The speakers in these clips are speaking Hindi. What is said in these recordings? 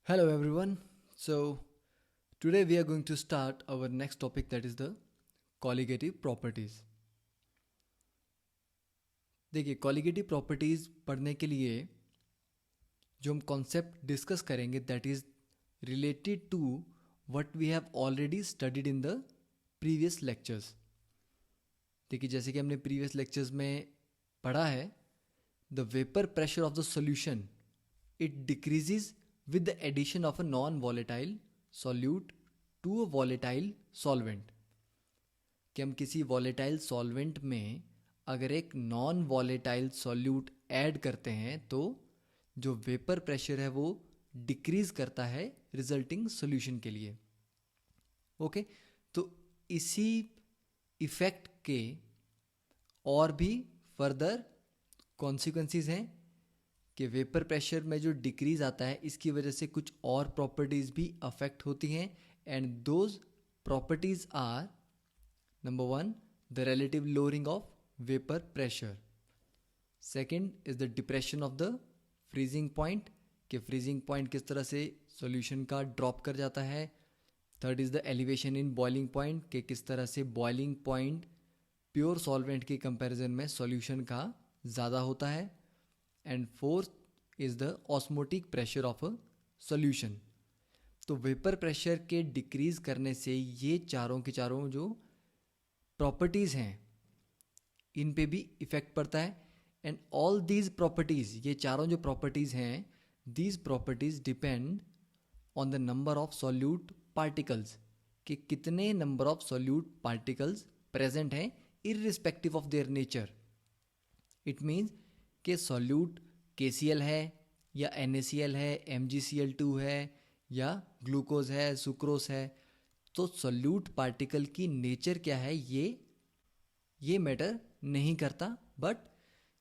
Hello everyone. So today we are going to start our next topic, that is the colligative properties. देखिए, colligative properties पढ़ने के लिए जो हम कॉन्सेप्ट डिस्कस करेंगे that is related to what we have already studied in the previous lectures. देखिए, जैसे कि हमने प्रीवियस लेक्चर्स में पढ़ा है, the vapour pressure of the solution it decreases with the addition of a non-volatile solute to a volatile solvent. कि हम किसी volatile solvent में अगर एक non-volatile solute ऐड करते हैं तो जो वेपर प्रेशर है वो डिक्रीज करता है रिजल्टिंग सॉल्यूशन के लिए. ओके, तो इसी इफेक्ट के और भी फर्दर कॉन्सिक्वेंसेस हैं कि वेपर प्रेशर में जो डिक्रीज आता है इसकी वजह से कुछ और प्रॉपर्टीज़ भी अफेक्ट होती हैं. And those properties are, number 1, the relative lowering of vapour pressure. Second is the depression of the freezing point, कि फ्रीजिंग पॉइंट किस तरह से सॉल्यूशन का ड्रॉप कर जाता है. Third is the elevation in boiling point, कि किस तरह से बॉइलिंग पॉइंट प्योर सॉल्वेंट के कंपैरिजन में सॉल्यूशन का ज़्यादा होता है. And fourth is the osmotic pressure of a solution. तो वेपर प्रेशर के डिक्रीज करने से ये चारों के चारों जो प्रॉपर्टीज़ हैं इन पे भी इफ़ेक्ट पड़ता है. एंड ऑल दीज प्रॉपर्टीज़, ये चारों जो प्रॉपर्टीज़ हैं, these properties depend on the number of solute particles, कि कितने number of solute particles present हैं irrespective of their nature. It means कि सॉल्यूट KCl है या NaCl है, MgCl2 है या ग्लूकोज है, सुक्रोस है, तो सॉल्यूट पार्टिकल की नेचर क्या है ये मैटर नहीं करता. बट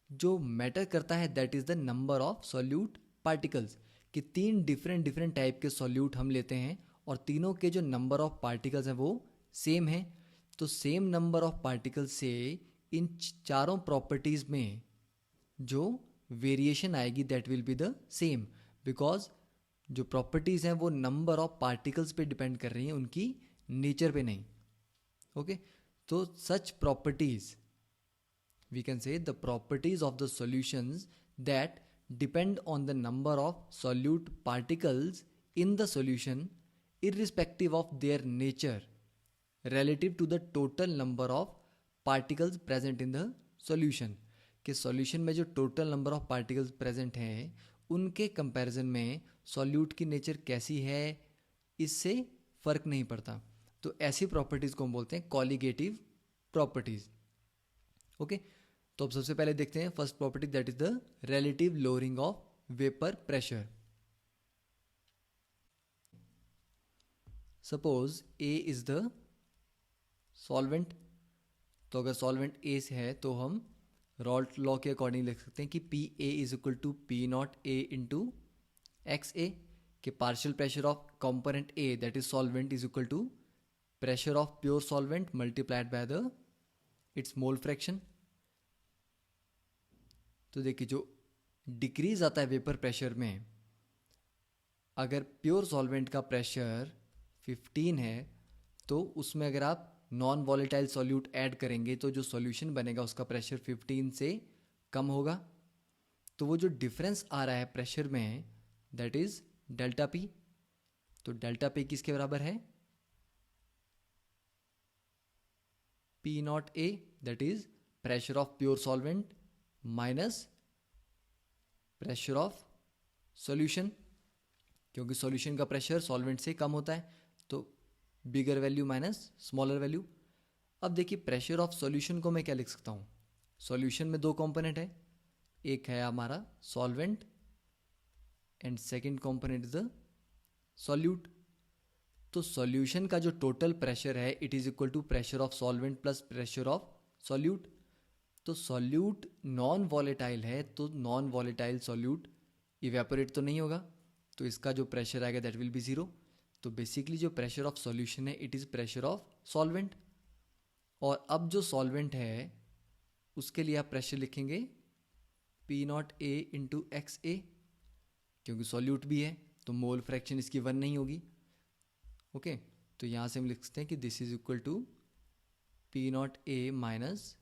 जो मैटर करता है that is the number of solute particles, कि तीन डिफरेंट टाइप के सॉल्यूट हम लेते हैं और तीनों के जो नंबर ऑफ पार्टिकल्स हैं वो सेम है. तो सेम नंबर ऑफ पार्टिकल्स से इन चारों प्रॉपर्टीज़ में जो वेरिएशन आएगी that will be the same, because जो प्रॉपर्टीज़ हैं वो नंबर ऑफ पार्टिकल्स पे डिपेंड कर रही हैं, उनकी नेचर पे नहीं. ओके, तो such properties we can say the properties of the solutions that depend on the number of solute particles in the solution irrespective of their nature relative to the total number of particles present in the solution. कि सॉल्यूशन में जो total number of particles present हैं उनके कंपैरिजन में सॉल्यूट की नेचर कैसी है इससे फ़र्क नहीं पड़ता. तो ऐसी प्रॉपर्टीज़ को हम बोलते हैं कॉलिगेटिव प्रॉपर्टीज़. ओके, तो अब सबसे पहले देखते हैं first property, that is the relative lowering of vapour pressure. Suppose A is the solvent, तो अगर सॉल्वेंट A से है तो हम रॉल्ट लॉ के अकॉर्डिंग लिख सकते हैं कि PA is equal to P0A into XA, के partial pressure of component A that is solvent is equal to pressure of pure solvent multiplied by the its mole fraction. तो देखिए, जो डिक्रीज आता है वेपर प्रेशर में, अगर प्योर सॉल्वेंट का प्रेशर 15 है तो उसमें अगर आप नॉन वॉलेटाइल सॉल्यूट ऐड करेंगे तो जो सॉल्यूशन बनेगा उसका प्रेशर 15 से कम होगा. तो वो जो डिफरेंस आ रहा है प्रेशर में दैट इज डेल्टा P. तो डेल्टा P किसके बराबर है? P0A that is pressure of pure solvent minus pressure of solution, क्योंकि सॉल्यूशन का प्रेशर सॉल्वेंट से कम होता है, तो बिगर वैल्यू माइनस स्मॉलर वैल्यू. अब देखिए, प्रेशर ऑफ सॉल्यूशन को मैं क्या लिख सकता हूँ? सॉल्यूशन में दो कंपोनेंट है, एक है हमारा solvent and second component is the solute. तो सॉल्यूशन का जो टोटल प्रेशर है it is equal to pressure of solvent plus pressure of solute. तो सॉल्यूट नॉन वॉलेटाइल है तो नॉन वॉलेटाइल सॉल्यूट इवेपोरेट तो नहीं होगा, तो इसका जो प्रेशर आएगा दैट विल बी ज़ीरो. तो बेसिकली जो प्रेशर ऑफ सॉल्यूशन है it is pressure of solvent. और अब जो सॉल्वेंट है उसके लिए आप प्रेशर लिखेंगे P0A इंटू XA, क्योंकि सॉल्यूट भी है तो मोल फ्रैक्शन इसकी 1 नहीं होगी। ओके, तो यहाँ से हम लिख सकते हैं कि this is equal to P not A minus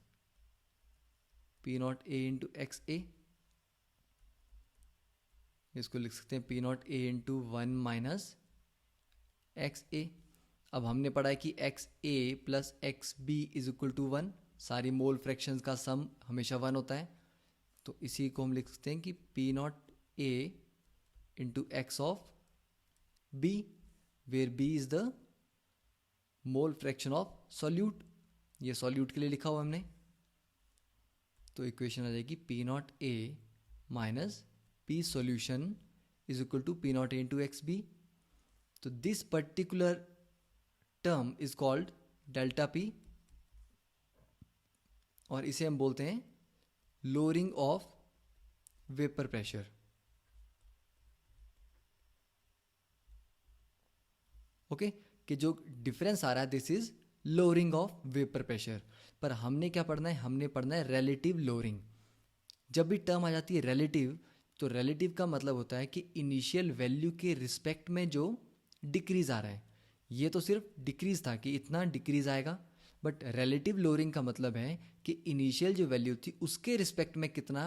P not A into X A. इसको लिख सकते हैं P not A into 1 minus X A. अब हमने पढ़ा है कि X A plus X B is equal to 1, सारी मोल फ्रैक्शंस का सम हमेशा 1 होता है। तो इसी को हम लिख सकते हैं कि P not A into X of B, where B is the mole fraction of solute. ये सॉल्यूट के लिए लिखा हुआ हमने। तो इक्वेशन आ जाएगी P not A minus P solution is equal to P not A into X B. तो this particular term is called delta P, और इसे हम बोलते हैं lowering of vapour pressure. Okay, कि जो डिफरेंस आ रहा है this is lowering of vapour pressure. पर हमने क्या पढ़ना है, हमने पढ़ना है रिलेटिव लोअरिंग। जब भी टर्म आ जाती है रिलेटिव, तो रिलेटिव का मतलब होता है कि इनिशियल वैल्यू के रिस्पेक्ट में जो डिक्रीज आ रहा है। ये तो सिर्फ डिक्रीज था कि इतना डिक्रीज आएगा, बट रिलेटिव लोअरिंग का मतलब है कि इनिशियल जो वैल्यू थी उसके रिस्पेक्ट में कितना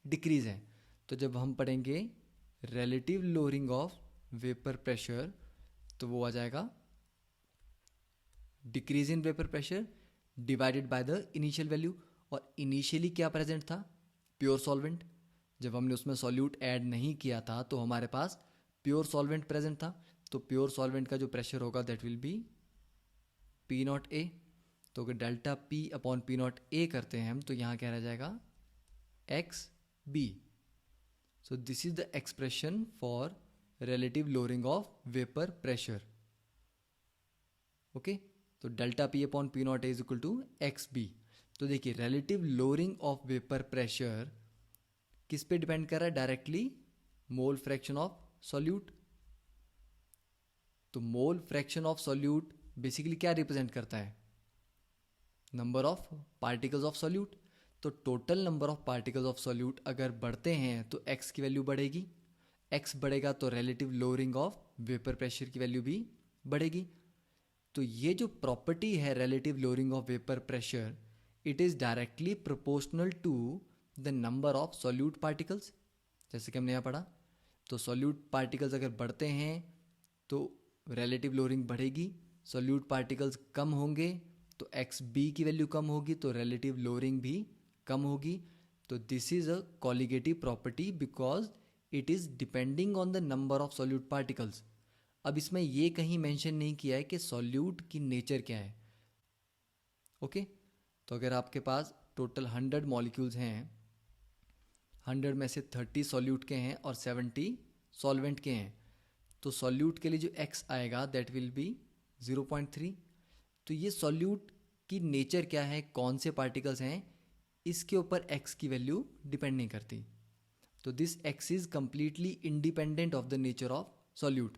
डिक्रीज है। तो जब हम पढ़ेंगे relative lowering of vapour pressure, तो वो आ जाएगा decrease in vapour pressure divided by the initial value. और इनिशियली क्या प्रेजेंट था, प्योर सॉल्वेंट। जब हमने उसमें सॉल्यूट ऐड नहीं किया था तो हमारे पास प्योर सॉल्वेंट प्रेजेंट था। तो प्योर सॉल्वेंट का जो प्रेशर होगा that will be P not A. तो अगर delta P upon P not A करते हैं हम, तो यहाँ क्या रह जाएगा X B. So this is the expression for relative lowering of vapor pressure. Okay, तो delta P upon P not is equal to X B. तो देखिए relative lowering of vapour pressure किस पे डिपेंड कर रहा है, directly mole fraction of solute. तो मोल फ्रैक्शन ऑफ सॉल्यूट बेसिकली क्या रिप्रेजेंट करता है, number of particles of solute. तो total number of particles of solute अगर बढ़ते हैं तो एक्स की वैल्यू बढ़ेगी, एक्स बढ़ेगा तो relative lowering of vapour pressure की वैल्यू भी बढ़ेगी। तो ये जो प्रॉपर्टी है relative lowering of vapour pressure, it is directly proportional to the number of solute particles. जैसे कि हमने यहाँ पढ़ा, तो सॉल्यूट पार्टिकल्स अगर बढ़ते हैं तो रिलेटिव लोअरिंग बढ़ेगी, सॉल्यूट पार्टिकल्स कम होंगे तो एक्स बी की वैल्यू कम होगी, तो रिलेटिव लोअरिंग भी कम होगी। तो this is a colligative property because it is depending on the number of solute particles. अब इसमें ये कहीं मेंशन नहीं किया है कि सॉल्यूट की नेचर क्या है। ओके, तो अगर आपके पास टोटल 100 मॉलिक्यूल्स हैं, 100 में से 30 सॉल्यूट के हैं और 70 सॉल्वेंट के हैं, तो सॉल्यूट के लिए जो x आएगा दैट विल बी 0.3। तो ये सॉल्यूट की नेचर क्या है, कौन से पार्टिकल्स हैं, इसके ऊपर x की वैल्यू डिपेंड नहीं करती। तो this x is completely independent of the nature of solute.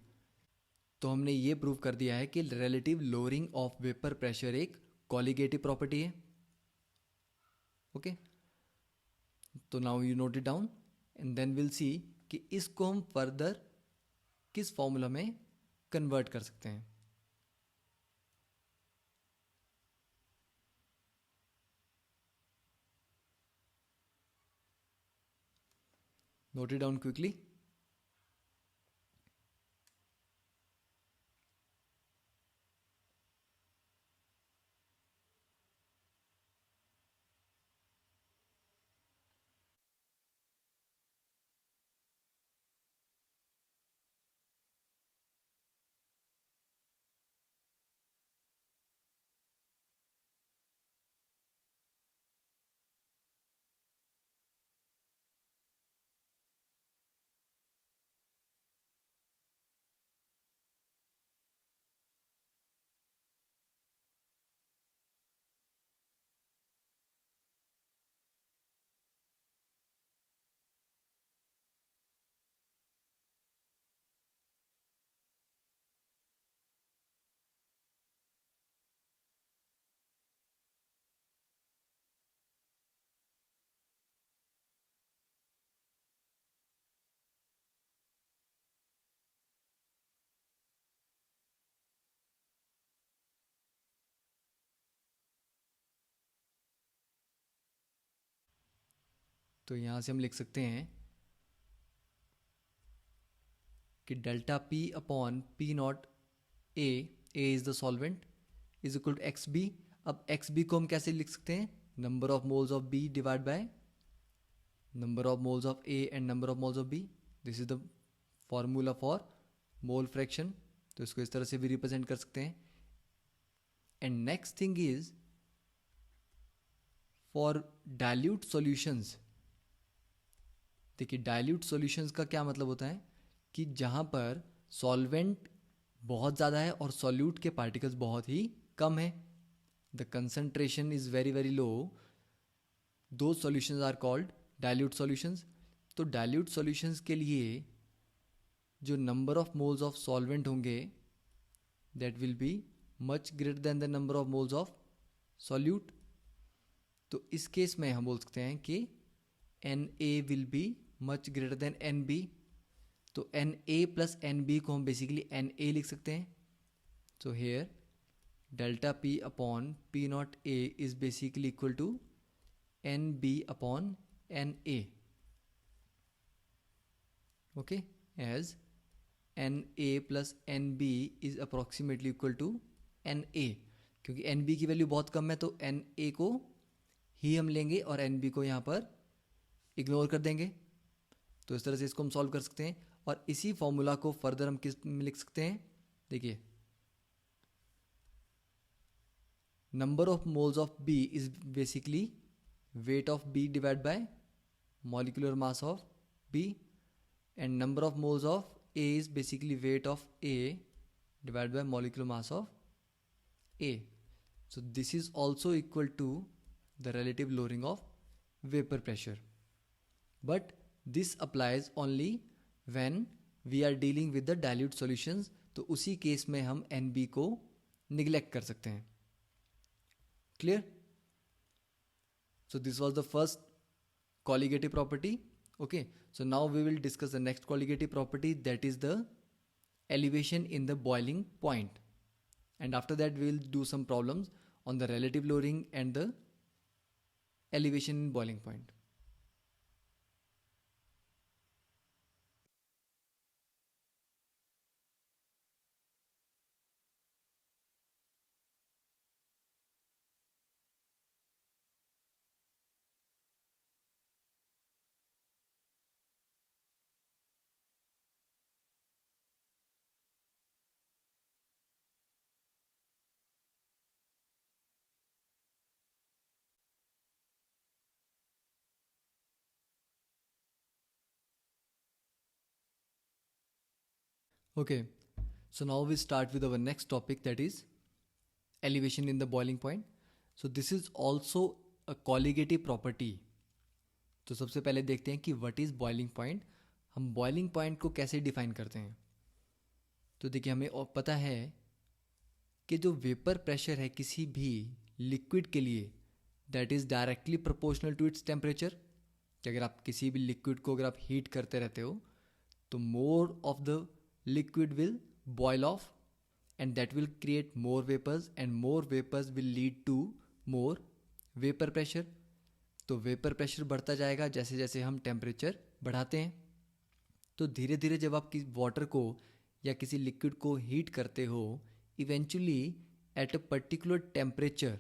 तो हमने ये प्रूव कर दिया है कि relative lowering of vapour pressure एक कॉलिगेटिव प्रॉपर्टी है। ओके, तो now you note it down and then will see कि इसको हम फर्दर किस फॉर्मूला में कन्वर्ट कर सकते हैं। Note it down quickly. तो यहाँ से हम लिख सकते हैं कि delta P upon P not A is the solvent is equal to X B. अब एक्स बी को हम कैसे लिख सकते हैं? Number of moles of B divide by number of moles of A and number of moles of B. This is the formula for mole fraction. तो इसको इस तरह से भी रिप्रेजेंट कर सकते हैं. And next thing is for dilute solutions. देखिए डाइल्यूट सॉल्यूशंस का क्या मतलब होता है कि जहाँ पर सॉल्वेंट बहुत ज़्यादा है और सॉल्यूट के पार्टिकल्स बहुत ही कम है. The concentration is very very low. Those solutions are called dilute solutions. तो डाइल्यूट सॉल्यूशंस के लिए जो number of moles of solvent होंगे that will be much greater than the number of moles of solute. तो इस केस में हम बोल सकते हैं कि N A will be much greater than N B. तो N A plus N B को हम बेसिकली एन ए लिख सकते हैं. So here delta P upon P not A is basically equal to N B upon N A. Okay, as N A plus N B is approximately equal to N A. क्योंकि एन बी की वैल्यू बहुत कम है तो एन ए को ही हम लेंगे और एन बी को यहाँ पर इग्नोर कर देंगे. तो इस तरह से इसको हम सॉल्व कर सकते हैं. और इसी फॉर्मूला को फर्दर हम किस में लिख सकते हैं? देखिए number of moles of B is basically weight of B divide by molecular mass of B and number of moles of A is basically weight of A divide by molecular mass of A. So this is also equal to the relative lowering of vapor pressure, but this applies only when we are dealing with the dilute solutions. तो उसी केस में हम NB को neglect कर सकते हैं. Clear? So this was the first colligative property. Okay, so now we will discuss the next colligative property, that is the elevation in the boiling point, and after that we will do some problems on the relative lowering and the elevation in boiling point. Okay, so now we start with our next topic, that is elevation in the boiling point. So this is also a colligative property. तो सबसे पहले देखते हैं कि what is boiling point. हम boiling point को कैसे डिफाइन करते हैं? तो देखिए हमें पता है कि जो वेपर प्रेशर है किसी भी लिक्विड के लिए that is directly proportional to its temperature. कि अगर आप किसी भी लिक्विड को अगर आप हीट करते रहते हो तो more of the liquid will boil off and that will create more vapors and more vapors will lead to more vapor pressure. तो वेपर प्रेशर बढ़ता जाएगा जैसे जैसे हम टेम्परेचर बढ़ाते हैं. तो धीरे धीरे जब आप किसी वाटर को या किसी लिक्विड को हीट करते हो eventually at a particular temperature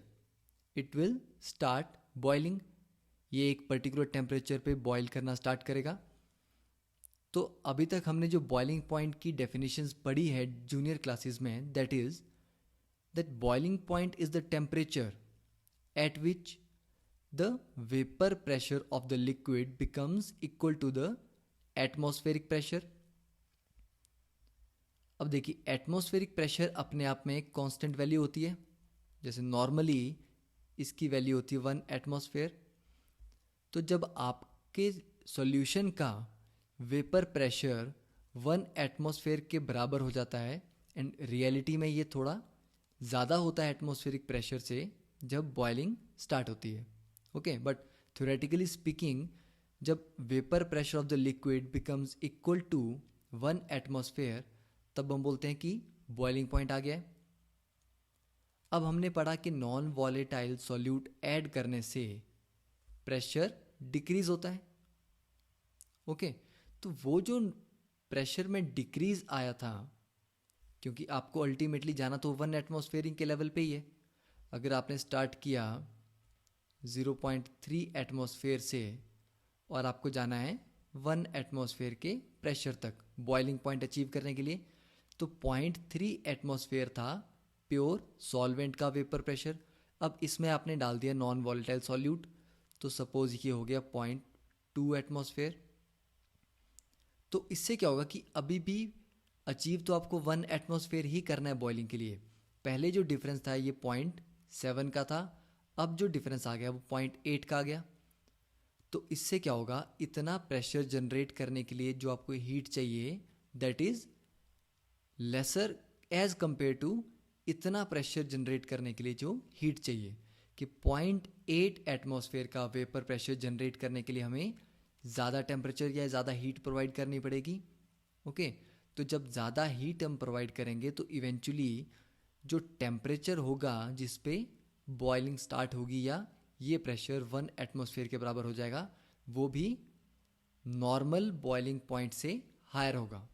it will start boiling. ये एक पर्टिकुलर टेम्परेचर पे बॉयल करना स्टार्ट करेगा. तो अभी तक हमने जो बॉइलिंग पॉइंट की डेफिनेशंस पढ़ी है जूनियर क्लासेस में, that is that boiling point is the temperature at which the vapour pressure of the liquid becomes equal to the atmospheric pressure. अब देखिए एटमॉस्फेरिक प्रेशर अपने आप में एक कांस्टेंट वैल्यू होती है. जैसे नॉर्मली इसकी वैल्यू होती है 1 एटमॉस्फेयर. तो जब आपके सॉल्यूशन का वेपर प्रेशर 1 एटमॉस्फेयर के बराबर हो जाता है, एंड रियलिटी में ये थोड़ा ज़्यादा होता है एटमॉस्फेरिक प्रेशर से जब बॉइलिंग स्टार्ट होती है. ओके, बट थ्योरेटिकली स्पीकिंग जब vapour pressure of the liquid becomes equal to 1 atmosphere तब हम बोलते हैं कि बॉइलिंग पॉइंट आ गया है. अब हमने पढ़ा कि नॉन वॉलेटाइल सॉल्यूट ऐड करने से प्रेशर डिक्रीज होता है. ओके, तो वो जो प्रेशर में डिक्रीज आया था, क्योंकि आपको अल्टीमेटली जाना तो 1 एटमॉस्फेयर के लेवल पे ही है। अगर आपने स्टार्ट किया 0.3 एटमॉस्फेयर से और आपको जाना है 1 एटमॉस्फेयर के प्रेशर तक बॉइलिंग पॉइंट अचीव करने के लिए, तो 0.3 एटमॉस्फेयर था प्योर सॉल्वेंट का वेपर प्रेशर। अब इसमें आपने डाल दिया नॉन वॉलेटाइल सॉल्यूट, तो सपोज ये हो गया 0.2 एटमॉस्फेयर। तो इससे क्या होगा कि अभी भी अचीव तो आपको 1 एटमॉस्फेयर ही करना है बॉइलिंग के लिए। पहले जो डिफरेंस था ये 0.7 का था, अब जो डिफरेंस आ गया वो 0.8 का आ गया। तो इससे क्या होगा, इतना प्रेशर जनरेट करने के लिए जो आपको हीट चाहिए that is lesser as compare to इतना प्रेशर जनरेट करने के लिए जो हीट चाहिए, कि 0.8 एटमॉस्फेयर का वेपर प्रेशर जनरेट करने के लिए हमें ज़्यादा टेम्परेचर या ज़्यादा हीट प्रोवाइड करनी पड़ेगी। ओके, तो जब ज़्यादा हीट हम प्रोवाइड करेंगे तो इवेंचुअली जो टेम्परेचर होगा जिस पे बॉइलिंग स्टार्ट होगी या ये प्रेशर 1 एटमॉस्फेयर के बराबर हो जाएगा, वो भी नॉर्मल बॉइलिंग पॉइंट से हायर होगा।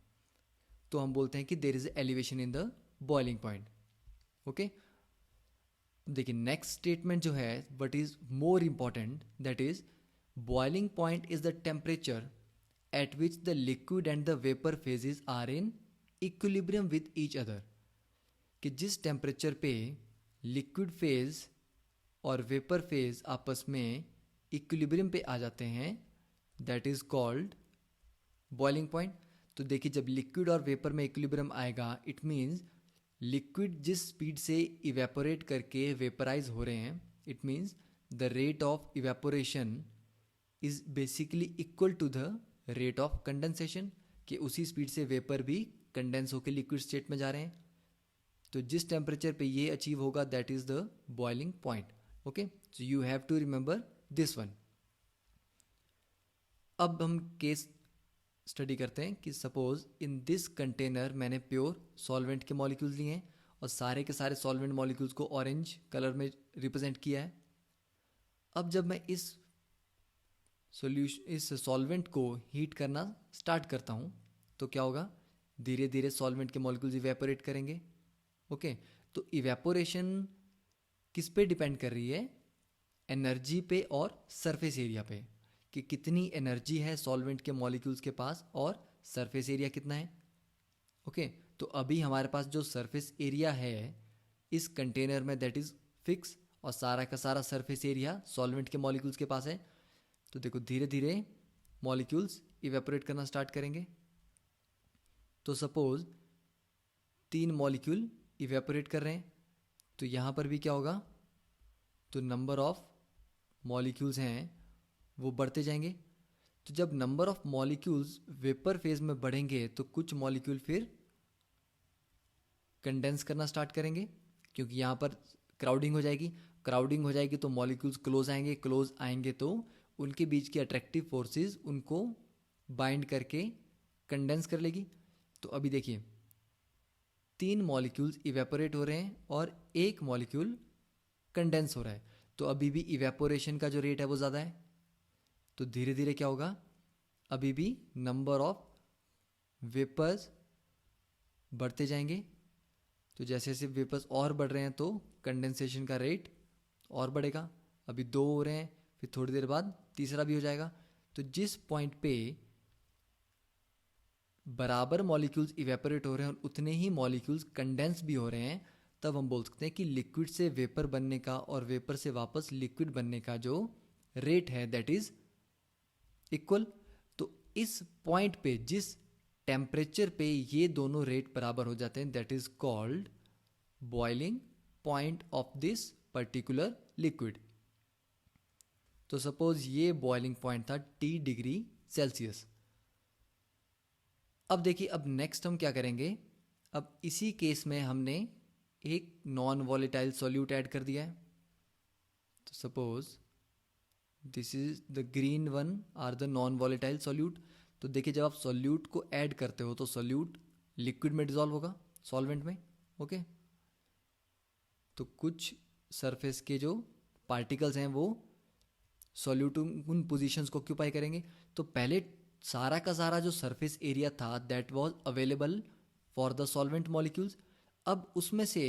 तो हम बोलते हैं कि there is elevation in the boiling point. Okay, देखिए नेक्स्ट स्टेटमेंट जो है what is more important, that is boiling point is the temperature at which the liquid and the vapour phases are in equilibrium with each other. कि जिस टेम्परेचर पे लिक्विड फेज और वेपर फेज आपस में इक्विलिब्रियम पे आ जाते हैं, that is called boiling point. तो देखिए जब लिक्विड और वेपर में इक्विलिब्रियम आएगा, इट मीन्स लिक्विड जिस स्पीड से इवेपोरेट करके वेपराइज हो रहे हैं, it means the rate of evaporation is basically equal to the rate of condensation, कि उसी स्पीड से वेपर भी कंडेंस होकर लिक्विड स्टेट में जा रहे हैं। तो जिस टेम्परेचर पे ये अचीव होगा that is the boiling point. Okay, so you have to remember this one. अब हम केस स्टडी करते हैं कि सपोज इन दिस कंटेनर मैंने प्योर सॉल्वेंट के मॉलिक्यूल्स लिए हैं और सारे के सारे सॉल्वेंट मॉलिक्यूल्स को ऑरेंज कलर में रिप्रेजेंट किया है। अब जब मैं इस सॉल्वेंट को हीट करना स्टार्ट करता हूँ तो क्या होगा, धीरे धीरे सॉल्वेंट के मॉलिक्यूल्स इवेपोरेट करेंगे। ओके, तो इवेपोरेशन किस पे डिपेंड कर रही है, एनर्जी पे और सरफेस एरिया पे, कि कितनी एनर्जी है सॉल्वेंट के मॉलिक्यूल्स के पास और सरफेस एरिया कितना है। ओके, तो अभी हमारे पास जो सरफेस एरिया है इस कंटेनर में दैट इज फिक्स, और सारा का सारा सरफेस एरिया सॉल्वेंट के मॉलिक्यूल्स के पास है। तो देखो धीरे धीरे मॉलिक्यूल्स इवेपोरेट करना स्टार्ट करेंगे। तो सपोज 3 मॉलिक्यूल इवेपोरेट कर रहे हैं, तो यहाँ पर भी क्या होगा, तो नंबर ऑफ मॉलिक्यूल्स हैं वो बढ़ते जाएंगे। तो जब number of molecules vapour phase में बढ़ेंगे तो कुछ मॉलिक्यूल फिर कंडेंस करना स्टार्ट करेंगे, क्योंकि यहाँ पर क्राउडिंग हो जाएगी। क्राउडिंग हो जाएगी तो मॉलिक्यूल्स क्लोज आएंगे, क्लोज आएंगे तो उनके बीच की अट्रैक्टिव फोर्सेस उनको बाइंड करके कंडेंस कर लेगी। तो अभी देखिए 3 मॉलिक्यूल्स इवेपोरेट हो रहे हैं और 1 मॉलिक्यूल कंडेंस हो रहा है, तो अभी भी इवेपोरेशन का जो रेट है वो ज़्यादा है। तो धीरे धीरे क्या होगा, अभी भी नंबर ऑफ वेपर्स बढ़ते जाएंगे। तो जैसे जैसे वेपर्स और बढ़ रहे हैं तो कंडेंसेशन का रेट और बढ़ेगा। अभी 2 हो रहे हैं, फिर थोड़ी देर बाद तीसरा भी हो जाएगा। तो जिस पॉइंट पे बराबर मॉलिक्यूल्स इवेपोरेट हो रहे हैं और उतने ही मॉलिक्यूल्स कंडेंस भी हो रहे हैं, तब हम बोल सकते हैं कि लिक्विड से वेपर बनने का और वेपर से वापस लिक्विड बनने का जो रेट है दैट इज इक्वल। तो इस पॉइंट पे जिस टेम्परेचर पे ये दोनों रेट बराबर हो जाते हैं that is called boiling point of this particular liquid. तो सपोज ये बॉइलिंग पॉइंट था T डिग्री सेल्सियस। अब देखिए अब नेक्स्ट हम क्या करेंगे, अब इसी केस में हमने एक नॉन वॉलेटाइल सॉल्यूट ऐड कर दिया है। तो suppose this is the green one or the non volatile solute. तो देखिए जब आप सॉल्यूट को ऐड करते हो तो सॉल्यूट लिक्विड में डिजॉल्व होगा सॉल्वेंट में। ओके, तो कुछ सरफेस के जो पार्टिकल्स हैं वो सॉल्यूट उन पोजीशंस को ऑक्यूपाई करेंगे। तो पहले सारा का सारा जो सरफेस एरिया था that was available for the solvent molecules. अब उसमें से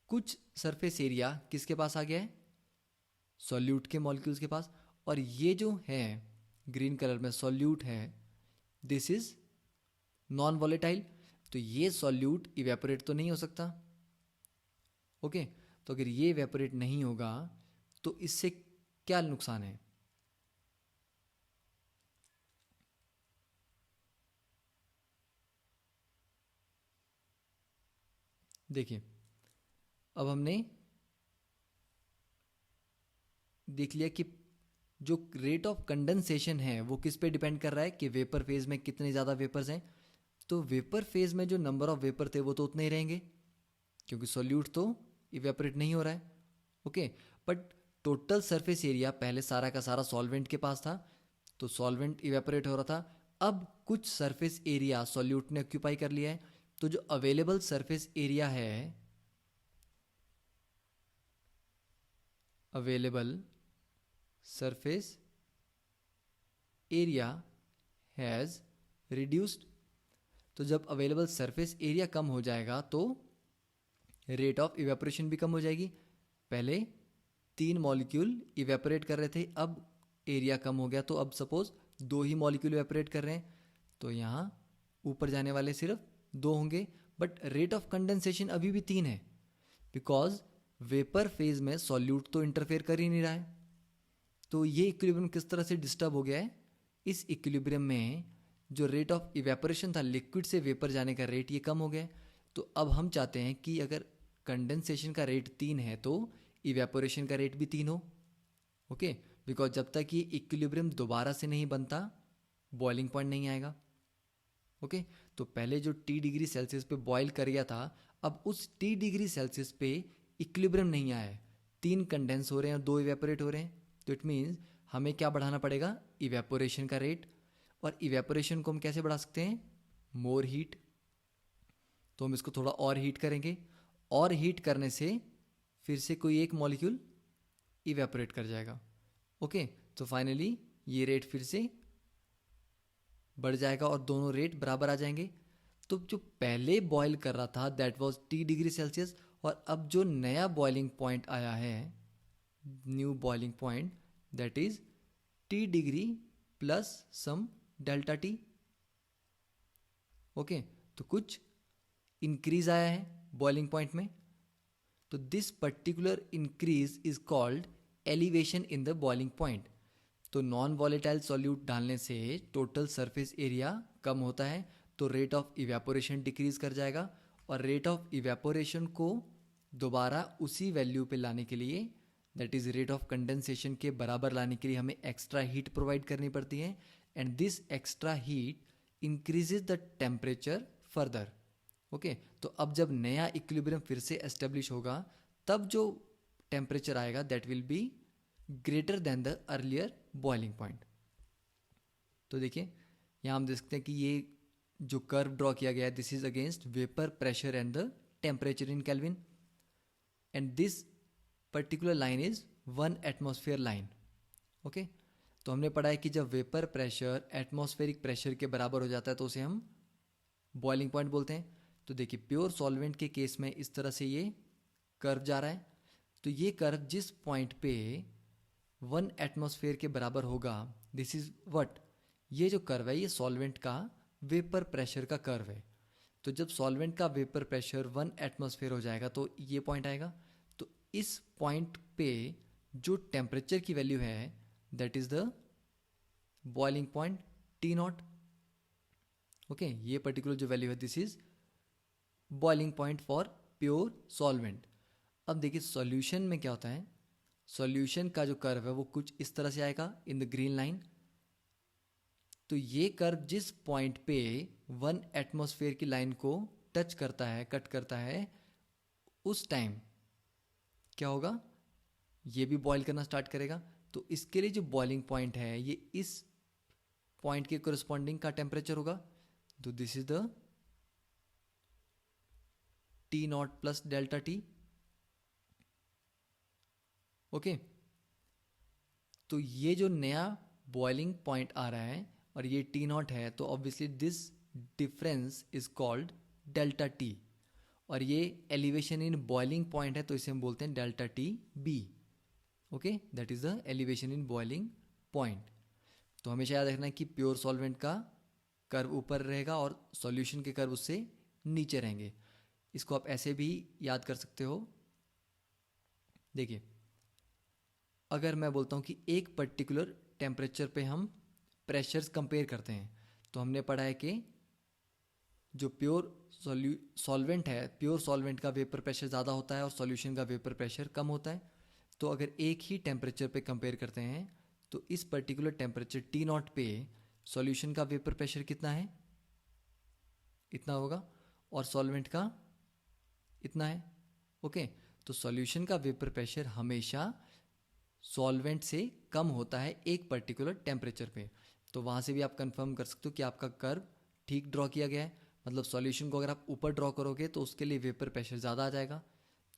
कुछ सरफेस एरिया किसके पास आ गया है, सॉल्यूट के मॉलिक्यूल्स के पास। और ये जो है ग्रीन कलर में सॉल्यूट है, दिस इज नॉन वॉलेटाइल, तो ये सॉल्यूट इवेपोरेट तो नहीं हो सकता। ओके, तो अगर ये इवेपोरेट नहीं होगा तो इससे क्या नुकसान है, देखिए अब हमने देख लिया कि जो रेट ऑफ कंडेंसेशन है वो किस पे डिपेंड कर रहा है कि वेपर फेज में कितने ज़्यादा वेपर्स हैं। तो वेपर फेज में जो नंबर ऑफ वेपर थे वो तो उतने ही रहेंगे क्योंकि सॉल्यूट तो इवेपोरेट नहीं हो रहा है। Okay, but total surface area पहले सारा का सारा सॉल्वेंट के पास था, तो सॉल्वेंट इवेपोरेट हो रहा था। अब कुछ सरफेस एरिया सॉल्यूट ने ऑक्यूपाई कर लिया है, तो जो अवेलेबल सरफेस एरिया है, available surface area has reduced. तो जब अवेलेबल सरफेस एरिया कम हो जाएगा तो रेट ऑफ इवेपोरेशन भी कम हो जाएगी। पहले 3 मॉलिक्यूल इवेपोरेट कर रहे थे, अब एरिया कम हो गया, तो अब सपोज 2 ही मॉलिक्यूल इवेपोरेट कर रहे हैं, तो यहाँ ऊपर जाने वाले सिर्फ 2 होंगे, बट रेट ऑफ कंडेंसेशन अभी भी 3 है बिकॉज वेपर फेज में सॉल्यूट तो इंटरफेयर कर ही नहीं रहा है। तो ये इक्विलिब्रियम किस तरह से डिस्टर्ब हो गया है, इस इक्विलिब्रियम में जो रेट ऑफ इवेपोरेशन था लिक्विड से वेपर जाने का रेट ये कम हो गया है। तो अब हम चाहते हैं कि अगर कंडेंसेशन का रेट 3 है तो इवेपोरेशन का रेट भी 3 हो। ओके, बिकॉज जब तक ये इक्विलिब्रियम दोबारा से नहीं बनता बॉइलिंग पॉइंट नहीं आएगा। ओके, तो पहले जो T डिग्री सेल्सियस पे बॉयल कर गया था, अब उस T डिग्री सेल्सियस पे इक्विलिब्रियम नहीं आया है, 3 कंडेंस हो रहे हैं और 2 इवेपोरेट हो रहे हैं। तो इट मीन्स हमें क्या बढ़ाना पड़ेगा, इवेपोरेशन का रेट। और इवेपोरेशन को हम कैसे बढ़ा सकते हैं, मोर हीट। तो हम इसको थोड़ा और हीट करेंगे, और हीट करने से फिर से कोई एक मॉलिक्यूल इवेपोरेट कर जाएगा। ओके, तो फाइनली ये रेट फिर से बढ़ जाएगा और दोनों रेट बराबर आ जाएंगे। तो जो पहले बॉयल कर रहा था that was T degree Celsius, और अब जो नया बॉइलिंग पॉइंट आया है, new boiling point, that is T degree plus some delta T। Okay, तो कुछ इंक्रीज आया है बॉइलिंग पॉइंट में, तो this particular increase is called elevation in the boiling point. तो नॉन वॉलेटाइल सॉल्यूट डालने से टोटल सरफेस एरिया कम होता है, तो रेट ऑफ इवेपोरेशन डिक्रीज कर जाएगा, और रेट ऑफ इवेपोरेशन को दोबारा उसी वैल्यू पे लाने के लिए, that is rate of condensation के बराबर लाने के लिए हमें एक्स्ट्रा हीट प्रोवाइड करनी पड़ती है, and this extra heat increases the temperature further. Okay, तो अब जब नया इक्विलिब्रियम फिर से एस्टेब्लिश होगा तब जो टेम्परेचर आएगा that will be greater than the earlier boiling point. तो देखिए यहाँ हम देख सकते हैं कि ये जो कर्व ड्रॉ किया गया है, this is against vapour pressure and the temperature in kelvin, and this particular line is 1 atmosphere line. Okay, तो हमने पढ़ा है कि जब वेपर प्रेशर एटमॉस्फेरिक प्रेशर के बराबर हो जाता है तो उसे हम बॉइलिंग पॉइंट बोलते हैं। तो देखिए प्योर सॉल्वेंट के केस में इस तरह से ये कर्व जा रहा है, तो ये कर्व जिस पॉइंट पे 1 एटमॉस्फेयर के बराबर होगा, दिस इज व्हाट, ये जो कर्व है ये सॉल्वेंट का वेपर प्रेशर का कर्व है। तो जब सॉल्वेंट का वेपर प्रेशर 1 एटमॉस्फेयर हो जाएगा तो ये पॉइंट आएगा, तो इस पॉइंट पे जो टेम्परेचर की वैल्यू है that is the boiling point T0। Okay, ये पर्टिकुलर जो वैल्यू है this is boiling point for pure solvent. अब देखिए सॉल्यूशन में क्या होता है, सॉल्यूशन का जो कर्व है वो कुछ इस तरह से आएगा इन द ग्रीन लाइन। तो ये कर्व जिस पॉइंट पे 1 एटमॉस्फेयर की लाइन को टच करता है, कट करता है, उस टाइम क्या होगा, ये भी बॉईल करना स्टार्ट करेगा। तो इसके लिए जो बॉइलिंग पॉइंट है ये इस पॉइंट के कोरिस्पॉन्डिंग का टेम्परेचर होगा, तो this is the T0 plus delta T। Okay, तो ये जो नया बॉइलिंग पॉइंट आ रहा है और ये टी नॉट है, तो obviously this difference is called delta T. और ये एलिवेशन इन बॉइलिंग पॉइंट है, तो इसे हम बोलते हैं delta T B. Okay, that is the elevation in boiling point. तो हमेशा याद रखना है कि प्योर सॉल्वेंट का कर्व ऊपर रहेगा और सॉल्यूशन के कर्व उससे नीचे रहेंगे। इसको आप ऐसे भी याद कर सकते हो। देखिए, अगर मैं बोलता हूँ कि एक पर्टिकुलर टेम्परेचर पे हम प्रेशर्स कंपेयर करते हैं, तो हमने पढ़ा है कि जो प्योर सॉल्वेंट है, प्योर सॉल्वेंट का वेपर प्रेशर ज़्यादा होता है और सॉल्यूशन का वेपर प्रेशर कम होता है। तो अगर एक ही टेम्परेचर पे कंपेयर करते हैं, तो इस पर्टिकुलर टेम्परेचर टी नॉट पे सॉल्यूशन का वेपर प्रेशर कितना है, इतना होगा, और सॉल्वेंट का इतना है। ओके, तो सॉल्यूशन का वेपर प्रेशर हमेशा सॉल्वेंट से कम होता है एक पर्टिकुलर टेम्परेचर पे। तो वहाँ से भी आप कंफर्म कर सकते हो कि आपका कर्व ठीक ड्रॉ किया गया है। मतलब सॉल्यूशन को अगर आप ऊपर ड्रॉ करोगे तो उसके लिए वेपर प्रेशर ज़्यादा आ जाएगा,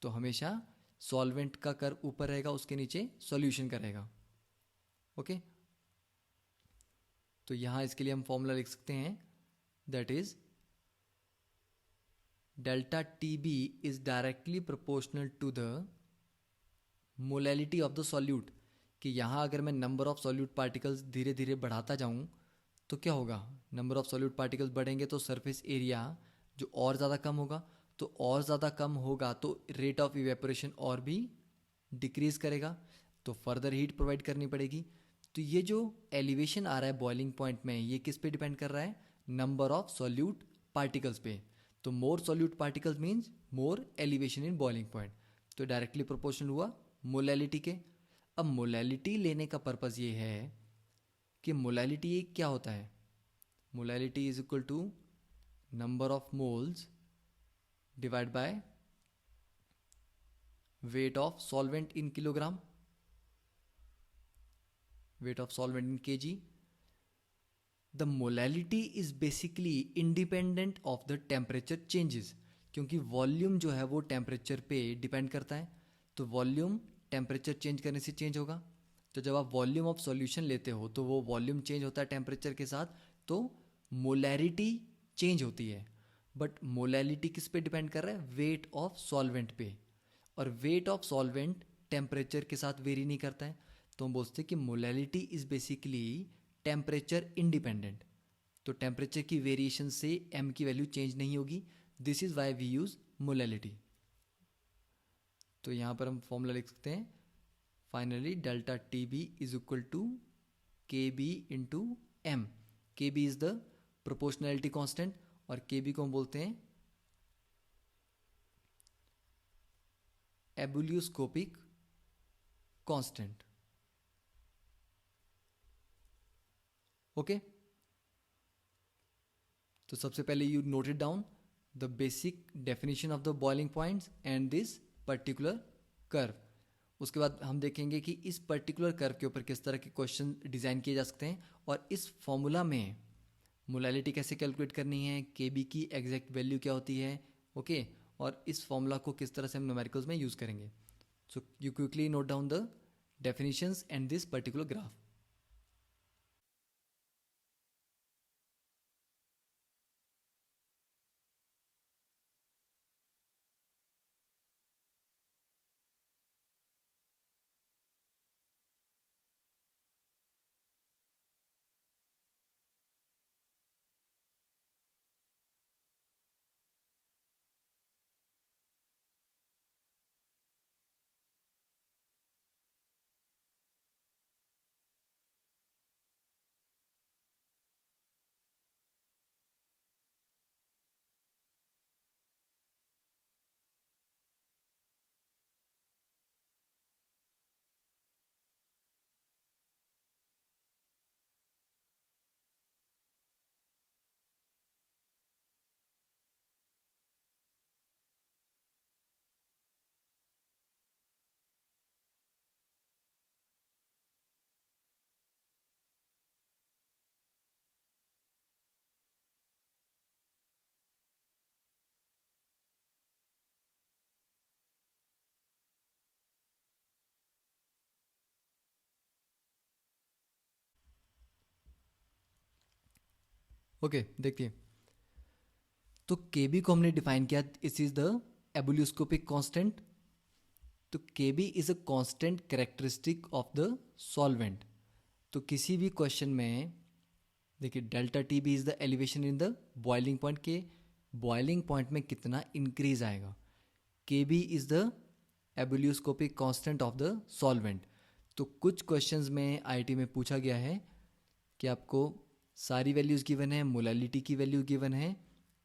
तो हमेशा सॉल्वेंट का कर्व ऊपर रहेगा, उसके नीचे सॉल्यूशन का रहेगा। ओके, तो यहाँ इसके लिए हम फॉर्मूला लिख सकते हैं, that is delta T B is directly proportional to the molality of the solute. कि यहाँ अगर मैं नंबर ऑफ सॉल्यूट पार्टिकल्स धीरे धीरे बढ़ाता जाऊँ तो क्या होगा, नंबर ऑफ सॉल्यूट पार्टिकल्स बढ़ेंगे तो सरफेस एरिया जो और ज़्यादा कम होगा, तो और ज़्यादा कम होगा तो रेट ऑफ इवेपोरेशन और भी डिक्रीज करेगा, तो फर्दर हीट प्रोवाइड करनी पड़ेगी। तो ये जो एलिवेशन आ रहा है बॉइलिंग पॉइंट में, ये किस पे डिपेंड कर रहा है, नंबर ऑफ सॉल्यूट पार्टिकल्स पे। तो मोर solute particles means more elevation in boiling point, तो डायरेक्टली प्रोपोर्शनल हुआ मोलैलिटी के। अब मोलैलिटी लेने का पर्पज़ ये है कि मोलैलिटी क्या होता है, molality is equal to number of moles divide by weight of solvent in kilogram, weight of solvent in kg. The molality is basically independent of the temperature changes, क्योंकि वॉल्यूम जो है वो टेम्परेचर पे डिपेंड करता है, तो वॉल्यूम टेम्परेचर चेंज करने से चेंज होगा। तो जब आप वॉल्यूम ऑफ सॉल्यूशन लेते हो तो वो वॉल्यूम चेंज होता है टेम्परेचर के साथ, तो मोलैरिटी चेंज होती है। बट मोलैलिटी किस पे डिपेंड कर रहा है, वेट ऑफ सॉल्वेंट पे, और वेट ऑफ सॉल्वेंट टेम्परेचर के साथ वेरी नहीं करता है। तो हम बोलते हैं कि molality is basically temperature independent, तो टेम्परेचर की वेरिएशन से m की वैल्यू चेंज नहीं होगी। This is why we use molality. तो यहाँ पर हम फॉर्मूला लिख सकते हैं, finally delta T B is equal to K B into M. K B is the proportionality constant और के बी को हम बोलते हैं एबुलियोस्कोपिक कांस्टेंट। ओके, तो सबसे पहले you note it down the basic definition of the boiling points and this particular curve. उसके बाद हम देखेंगे कि इस पर्टिकुलर कर्व के ऊपर किस तरह के क्वेश्चन डिज़ाइन किए जा सकते हैं, और इस फॉर्मूला में मोलैलिटी कैसे कैलकुलेट करनी है, के बी की एग्जैक्ट वैल्यू क्या होती है। ओके, और इस फॉर्मूला को किस तरह से हम न्यूमेरिकल्स में यूज़ करेंगे। So you quickly note down the definitions and this particular graph. Okay देखिए, तो केबी को हमने डिफाइन किया, इस इज द एबुलियोस्कोपिक कांस्टेंट। तो KB is a constant characteristic of the solvent. तो किसी भी क्वेश्चन में देखिए, delta T B is the elevation in the boiling point, के बॉइलिंग पॉइंट में कितना इंक्रीज आएगा। K B is the ebullioscopic constant of the solvent. तो कुछ क्वेश्चंस में आईटी में पूछा गया है कि आपको सारी वैल्यूज़ गिवन है, मोलालिटी की वैल्यू गिवन है,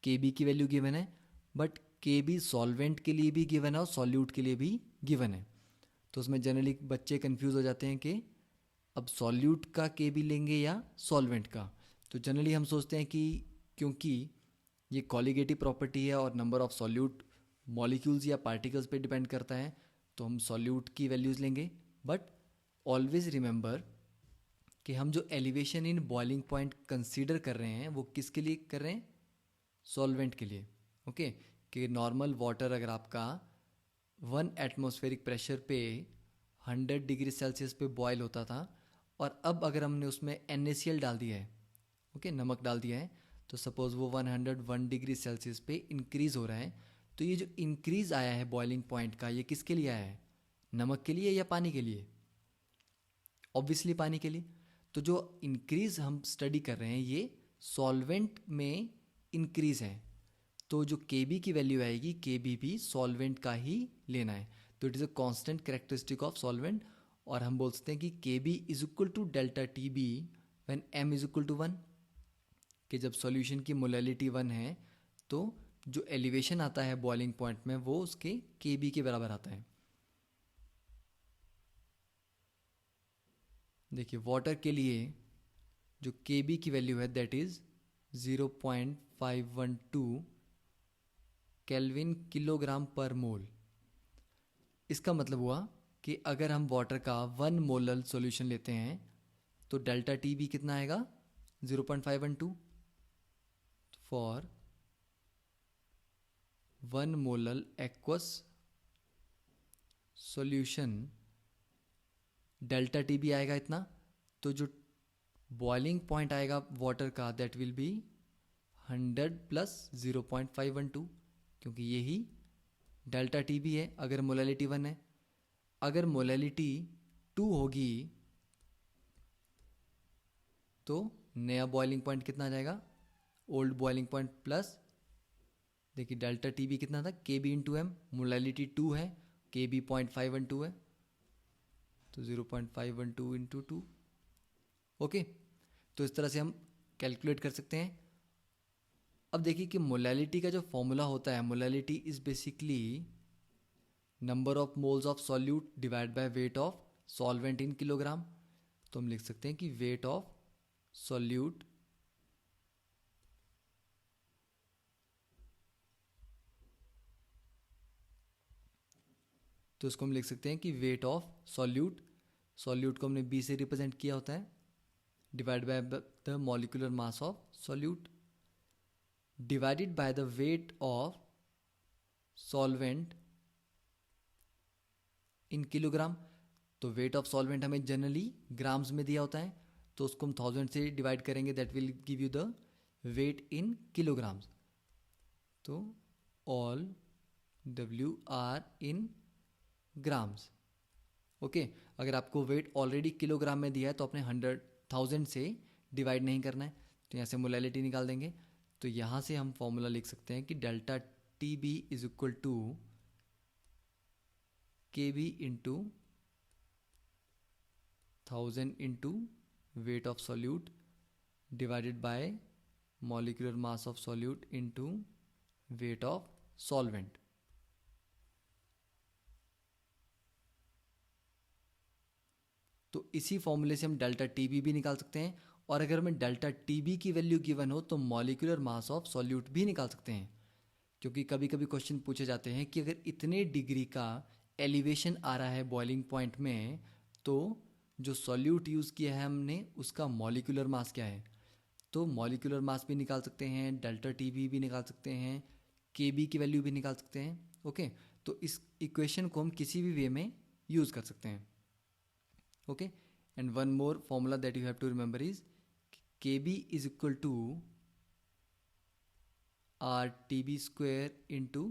के बी की वैल्यू गिवन है, बट के बी सॉल्वेंट के लिए भी गिवन है और सॉल्यूट के लिए भी गिवन है। तो उसमें जनरली बच्चे कंफ्यूज हो जाते हैं कि अब सॉल्यूट का के बी लेंगे या सॉल्वेंट का। तो जनरली हम सोचते हैं कि क्योंकि ये कॉलिगेटिव प्रॉपर्टी है और नंबर ऑफ सॉल्यूट मॉलिक्यूल्स या पार्टिकल्स पे डिपेंड करता है, तो हम सॉल्यूट की वैल्यूज़ लेंगे। बट ऑलवेज रिमेंबर कि हम जो elevation in boiling point consider कर रहे हैं वो किसके लिए कर रहे हैं, सॉल्वेंट के लिए। ओके, कि नॉर्मल वाटर अगर आपका 1 एटमॉस्फेरिक प्रेशर पे 100 डिग्री सेल्सियस पे बॉयल होता था, और अब अगर हमने उसमें NaCl डाल दिया है, ओके नमक डाल दिया है, तो सपोज़ वो 101 डिग्री सेल्सियस पे इंक्रीज़ हो रहा है। तो ये जो इंक्रीज़ आया है बॉइलिंग पॉइंट का, ये किसके लिए आया है, नमक के लिए या पानी के लिए, ऑब्वियसली पानी के लिए। तो जो इंक्रीज़ हम स्टडी कर रहे हैं ये सॉल्वेंट में इंक्रीज़ है, तो जो Kb की वैल्यू आएगी Kb भी सॉल्वेंट का ही लेना है। तो it is a constant characteristic of solvent, और हम बोल सकते हैं कि Kb is equal to delta T B when m is equal to 1, कि जब सॉल्यूशन की मोलैलिटी 1 है तो जो एलिवेशन आता है बॉइलिंग पॉइंट में वो उसके Kb के बराबर आता है। देखिए वाटर के लिए जो Kb की वैल्यू है दैट इज़ 0.512 केल्विन किलोग्राम पर मोल। इसका मतलब हुआ कि अगर हम वाटर का 1 मोलल सॉल्यूशन लेते हैं तो डेल्टा टी बी कितना आएगा, 0.512 for 1 molal aqueous solution, delta T B आएगा इतना। तो जो बॉइलिंग पॉइंट आएगा वाटर का दैट विल बी 100 प्लस 0.512, क्योंकि यही डेल्टा टी बी है अगर मोलैलिटी 1 है। अगर मोलैलिटी 2 होगी तो नया बॉइलिंग पॉइंट कितना आ जाएगा, ओल्ड बॉइलिंग पॉइंट प्लस, देखिए डेल्टा टी बी कितना था, के बी इंटू एम, मोलैलिटी 2 है, के बी 0.512 है, तो 0.512 इंटू 2। ओके, तो इस तरह से हम कैलकुलेट कर सकते हैं। अब देखिए कि मोलैलिटी का जो फॉर्मूला होता है, molality is basically number of moles of solute divide by weight of solvent in kilogram. तो हम लिख सकते हैं कि वेट ऑफ सॉल्यूट तो इसको हम लिख सकते हैं कि वेट ऑफ सॉल्यूट, सॉल्यूट को हमने बी से रिप्रेजेंट किया होता है, divide by the molecular mass of solute divided by the weight of solvent in kilogram. तो वेट ऑफ सॉल्वेंट हमें जनरली ग्राम्स में दिया होता है, तो उसको हम 1000 से डिवाइड करेंगे, that will give you the weight in kilograms. तो all W are in grams. Okay, अगर आपको वेट ऑलरेडी किलोग्राम में दिया है तो अपने 100,000 से डिवाइड नहीं करना है, तो यहाँ से मोलैलिटी निकाल देंगे। तो यहाँ से हम फॉर्मूला लिख सकते हैं कि delta T B is equal to K B into 1000 into weight of solute divided by molecular mass of solute into weight of solvent. तो इसी फॉर्मूले से हम डेल्टा टी बी भी निकाल सकते हैं, और अगर हमें डेल्टा टी बी की वैल्यू गिवन हो तो मॉलिक्यूलर मास ऑफ सॉल्यूट भी निकाल सकते हैं। क्योंकि कभी कभी क्वेश्चन पूछे जाते हैं कि अगर इतने डिग्री का एलिवेशन आ रहा है बॉइलिंग पॉइंट में, तो जो सॉल्यूट यूज़ किया है हमने उसका मॉलिक्यूलर मास क्या है। तो मॉलिक्यूलर मास भी निकाल सकते हैं, डेल्टा टी बी भी निकाल सकते हैं, के बी की वैल्यू भी निकाल सकते हैं। ओके, तो इस इक्वेशन को हम किसी भी वे में यूज़ कर सकते हैं। Okay, and one more formula that you have to remember is Kb is equal to R T B square into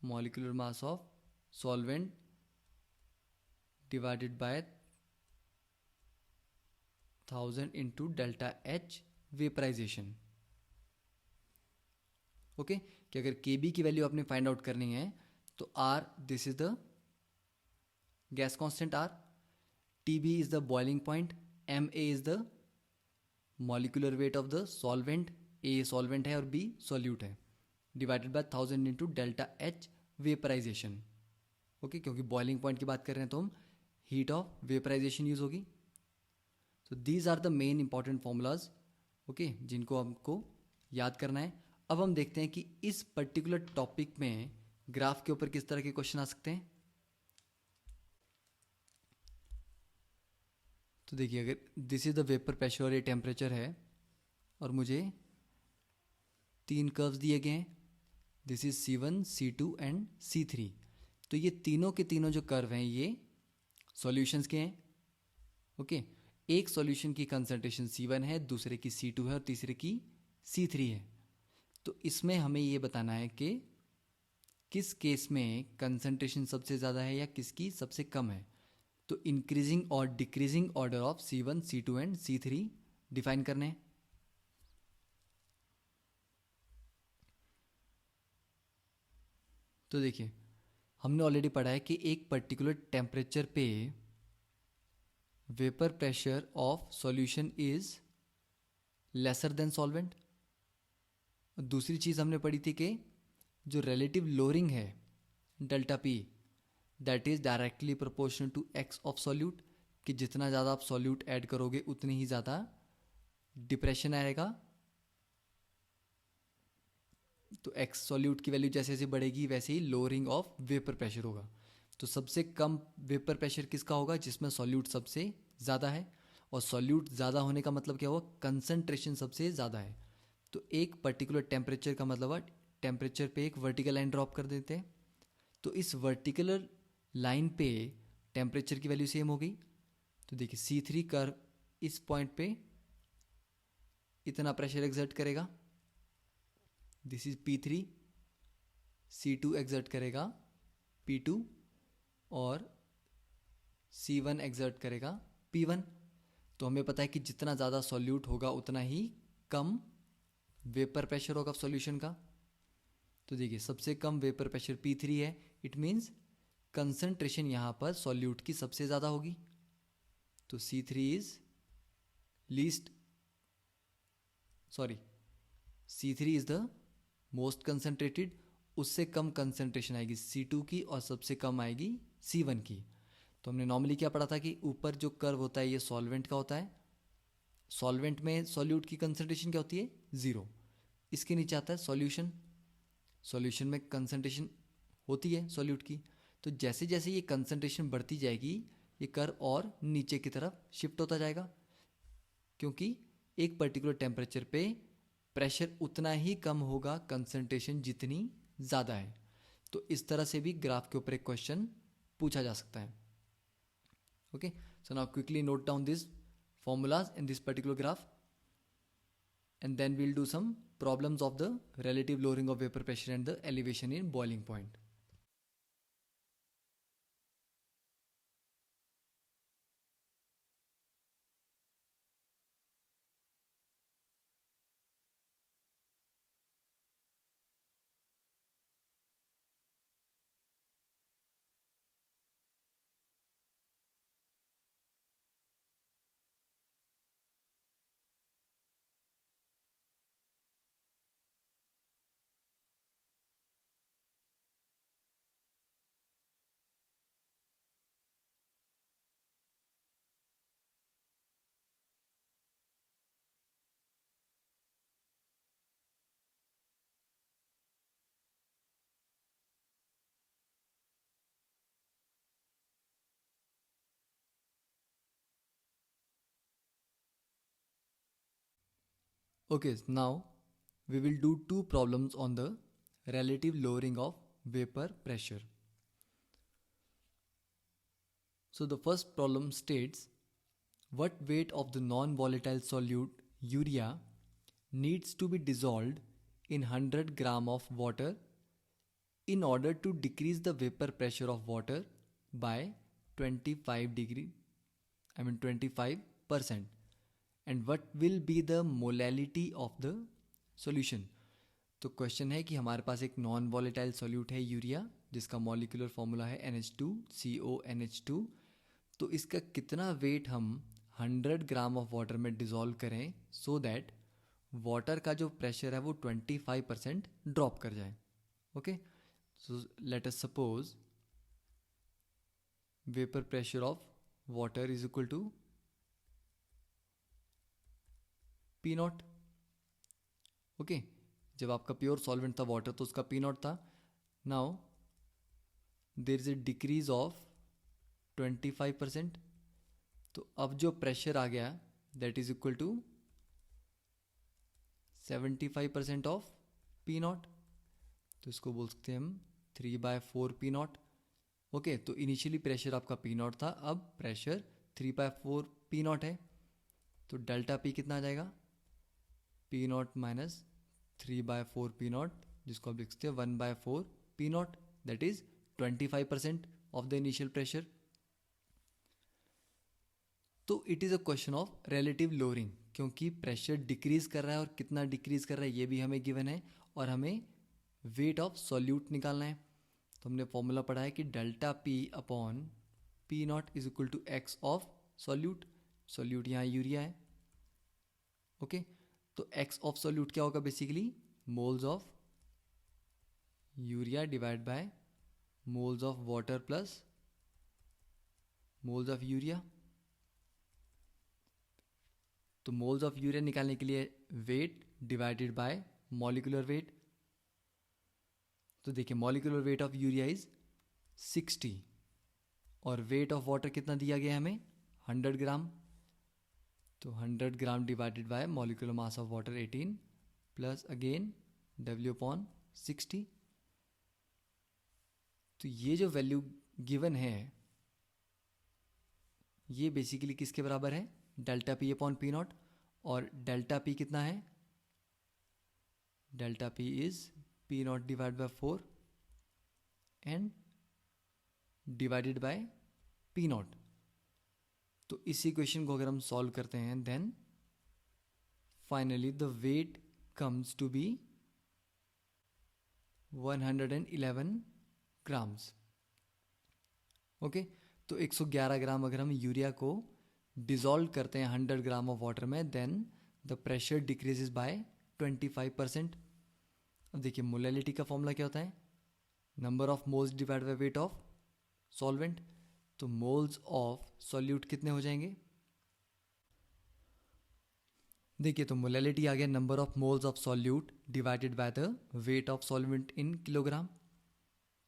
molecular mass of solvent divided by 1000 into delta H vaporization. Okay कि अगर Kb की वैल्यू आपने फाइंड आउट करनी है तो R, this is the gas constant R, Tb is the boiling point, Ma is the molecular weight of the solvent, A solvent है और B सॉल्यूट है, divided by 1000 into delta H vaporization. Okay क्योंकि बॉइलिंग पॉइंट की बात कर रहे हैं तो हम हीट ऑफ वेपराइजेशन यूज होगी. So these are the main important formulas okay जिनको हमको याद करना है. अब हम देखते हैं कि इस पर्टिकुलर टॉपिक में ग्राफ के ऊपर किस तरह के क्वेश्चन आ सकते हैं. तो देखिए अगर this is the vapour pressure और ये टेम्परेचर है और मुझे 3 कर्व्स दिए गए हैं, this is C1, C2 and C3. तो ये तीनों के तीनों जो कर्व हैं ये सॉल्यूशंस के हैं. ओके एक सॉल्यूशन की कंसंट्रेशन C1 है, दूसरे की C2 है और तीसरे की C3 है. तो इसमें हमें ये बताना है कि किस केस में कंसंट्रेशन सबसे ज़्यादा है या किसकी सबसे कम है. तो इंक्रीजिंग और decreasing order of C1, C2 and C3 define करने हैं. तो देखिए हमने ऑलरेडी पढ़ा है कि एक पर्टिकुलर टेम्परेचर पे vapour pressure of solution is lesser than solvent. दूसरी चीज़ हमने पढ़ी थी कि जो रिलेटिव लोअरिंग है delta P that is directly proportional to X of solute, कि जितना ज़्यादा आप सॉल्यूट ऐड करोगे उतनी ही ज़्यादा डिप्रेशन आएगा. तो एक्स सॉल्यूट की वैल्यू जैसे जैसे बढ़ेगी वैसे ही लोअरिंग ऑफ वेपर प्रेशर होगा. तो सबसे कम वेपर प्रेशर किसका होगा, जिसमें सॉल्यूट सबसे ज़्यादा है. और सॉल्यूट ज़्यादा होने का मतलब क्या हुआ, कंसंट्रेशन सबसे ज़्यादा है. तो एक पर्टिकुलर टेम्परेचर का मतलब है टेम्परेचर पे एक वर्टिकल लाइन ड्रॉप कर देते हैं. तो इस वर्टिकुलर लाइन पे टेम्परेचर की वैल्यू सेम हो गई. तो देखिए C3 कर्व इस पॉइंट पे इतना प्रेशर एक्सर्ट करेगा, this is P3, C2 exert करेगा P2 और C1 एक्सर्ट करेगा P1. तो हमें पता है कि जितना ज़्यादा सॉल्यूट होगा उतना ही कम वेपर प्रेशर होगा सॉल्यूशन का. तो देखिए सबसे कम वेपर प्रेशर P3 है, इट मीन्स कंसंट्रेशन यहाँ पर सॉल्यूट की सबसे ज़्यादा होगी. तो C3 is least sorry C3 is the most concentrated. उससे कम कंसंट्रेशन आएगी C2 की और सबसे कम आएगी C1 की. तो हमने नॉर्मली क्या पढ़ा था कि ऊपर जो कर्व होता है ये सॉल्वेंट का होता है. सॉल्वेंट में सॉल्यूट की कंसंट्रेशन क्या होती है, 0. इसके नीचे आता है सॉल्यूशन. सॉल्यूशन में कंसंट्रेशन होती है सॉल्यूट की. तो जैसे जैसे ये कंसंट्रेशन बढ़ती जाएगी ये कर्व और नीचे की तरफ शिफ्ट होता जाएगा, क्योंकि एक पर्टिकुलर टेम्परेचर पे प्रेशर उतना ही कम होगा कंसंट्रेशन जितनी ज़्यादा है. तो इस तरह से भी ग्राफ के ऊपर एक क्वेश्चन पूछा जा सकता है. Okay so now quickly note down this formulas in this particular graph and then we'll do some problems of the relative lowering of vapor pressure and the elevation in boiling point. Okay, now we will do two problems on the relative lowering of vapor pressure. So the first problem states what weight of the non-volatile solute urea needs to be dissolved in 100 gram of water in order to decrease the vapor pressure of water by 25%. And what will be the molality of the solution? तो क्वेश्चन है कि हमारे पास एक नॉन वॉलेटाइल सॉल्यूट है यूरिया, जिसका मॉलिक्यूलर फॉर्मूला है NH2CONH2। तो इसका कितना वेट हम 100 ग्राम ऑफ वाटर में डिज़ोल्व करें सो दैट वाटर का जो प्रेशर है वो 25% ड्रॉप कर जाए। Okay, so let us suppose vapour pressure of water is equal to P not. Okay, जब आपका प्योर सॉल्वेंट था वाटर तो उसका P नॉट था। Now there is a decrease of 25%, तो अब जो प्रेशर आ गया that is equal to 75% of P not. तो इसको बोल सकते हैं हम 3/4 P नॉट। ओके, तो इनिशियली प्रेशर आपका P नॉट था, अब प्रेशर 3/4 P नॉट है। तो डेल्टा P कितना आ जाएगा? P not minus 3/4 P not, जिसको आप लिख सकते हैं 1/4 P not, that is 25% of the initial pressure. तो it is a question of relative lowering, क्योंकि प्रेशर डिक्रीज कर रहा है और कितना डिक्रीज कर रहा है ये भी हमें गिवन है, और हमें वेट ऑफ सॉल्यूट निकालना है। तो हमने फॉर्मूला पढ़ा है कि delta P upon P not is equal to X of solute. Solute यहाँ यूरिया है। ओके, तो एक्स ऑफ सॉल्यूट क्या होगा? Basically moles of urea divide by moles of water plus moles of urea. तो मोल्स ऑफ यूरिया निकालने के लिए weight divided by molecular weight. तो देखिए molecular weight of urea is 60 और वेट ऑफ वाटर कितना दिया गया है हमें? 100 ग्राम। तो 100 gram divided by molecular mass of water 18 plus again W upon 60। तो ये जो वैल्यू गिवन है ये बेसिकली किसके बराबर है? Delta P upon P not. और डेल्टा P कितना है? Delta P is P not divide by 4 and divided by P not. तो इस इक्वेशन को अगर हम सॉल्व करते हैं then finally the weight comes to be 111 grams. Okay, तो 111 ग्राम अगर हम यूरिया को डिज़ोल्व करते हैं 100 ग्राम ऑफ वाटर में then the pressure decreases by 25%। अब देखिए मोलैलिटी का फॉर्मूला क्या होता है? Number of moles divide by weight of solvent. तो मोल्स ऑफ सॉल्यूट कितने हो जाएंगे? देखिए तो मोलैलिटी आ गया number of moles of solute divided by the weight of solvent in kilogram.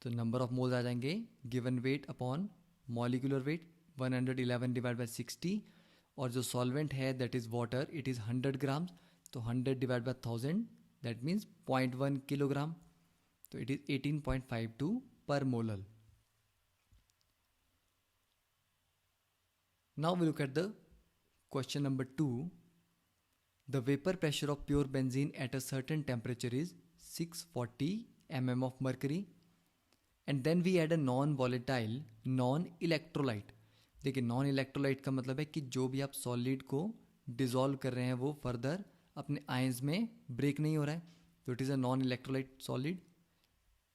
तो नंबर ऑफ मोल्स आ जाएंगे given weight upon molecular weight 111 divide by 60, और जो सॉल्वेंट है that is water it is 100 gram. तो 100 divide by 1000 that means 0.1 kilogram. तो it is 18.52 per molar. Now we look at the question number 2। The vapor pressure of pure benzene at a certain temperature is 640 mm of mercury, and then we add a non-volatile non-electrolyte। देखिए नॉन इलेक्ट्रोलाइट का मतलब है कि जो भी आप सॉलिड को डिजोल्व कर रहे हैं वो फर्दर अपने आयंस में ब्रेक नहीं हो रहा है। तो it is a non electrolyte solid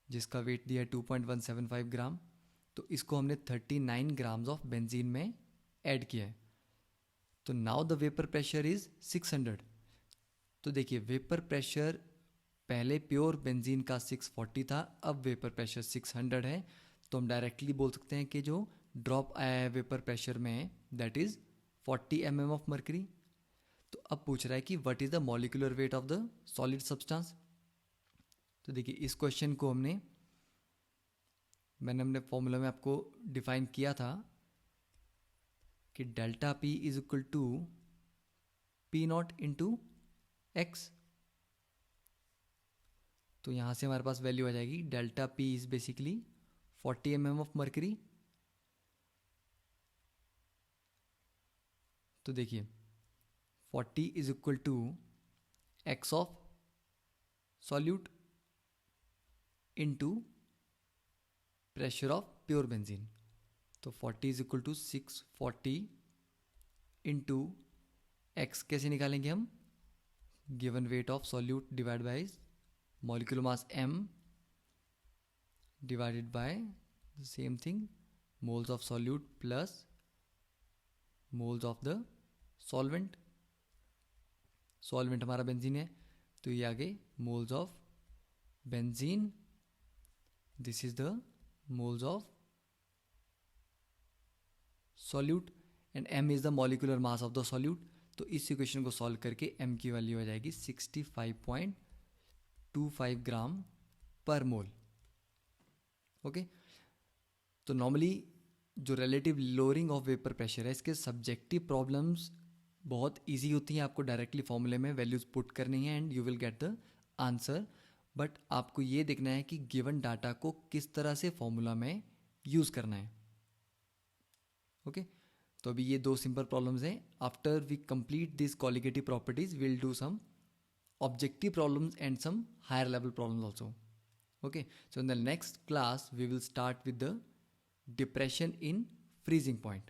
जिसका वेट दिया है 2.175 ग्राम। तो इसको हमने 39 ग्राम्स ऑफ बेंजीन में ऐड किया है। तो now the vapour pressure is 600। तो देखिए वेपर प्रेशर पहले प्योर बेंजीन का 640 था, अब वेपर प्रेशर 600 है। तो हम डायरेक्टली बोल सकते हैं कि जो ड्रॉप आया है वेपर प्रेशर में that is 40 mm of mercury. तो अब पूछ रहा है कि what is the molecular weight of the solid substance. तो देखिए इस क्वेश्चन को मैंने अपने फॉर्मूला में आपको डिफाइन किया था कि delta P is equal to P not into X. तो यहाँ से हमारे पास वैल्यू आ जाएगी delta P is basically 40 mm of mercury. तो देखिए 40 is equal to x of solute into pressure of pure benzene. तो 40 is equal to 640 into X कैसे निकालेंगे हम, given weight of solute divide by molecular mass m divided by the same thing moles of solute plus moles of the solvent. Solvent हमारा बेंजीन है, तो ये आगे moles of benzene, this is the moles of solute and m is the molecular mass of the solute. तो इस इक्वेशन को सॉल्व करके m की वैल्यू आ जाएगी 65.25 ग्राम पर मोल. ओके, तो नॉर्मली जो relative lowering of vapour pressure है, इसके सब्जेक्टिव प्रॉब्लम्स बहुत इजी होती हैं. आपको डायरेक्टली फॉर्मूले में वैल्यूज पुट करनी है and you will get the answer. But आपको ये देखना है कि गिवन डाटा को किस तरह से फॉर्मूला में यूज़ करना है. ओके, तो अभी ये दो सिंपल प्रॉब्लम्स हैं. After we complete this colligative properties will do some objective problems and some higher level problems also. Okay, so in the next class we will start with the depression in freezing point.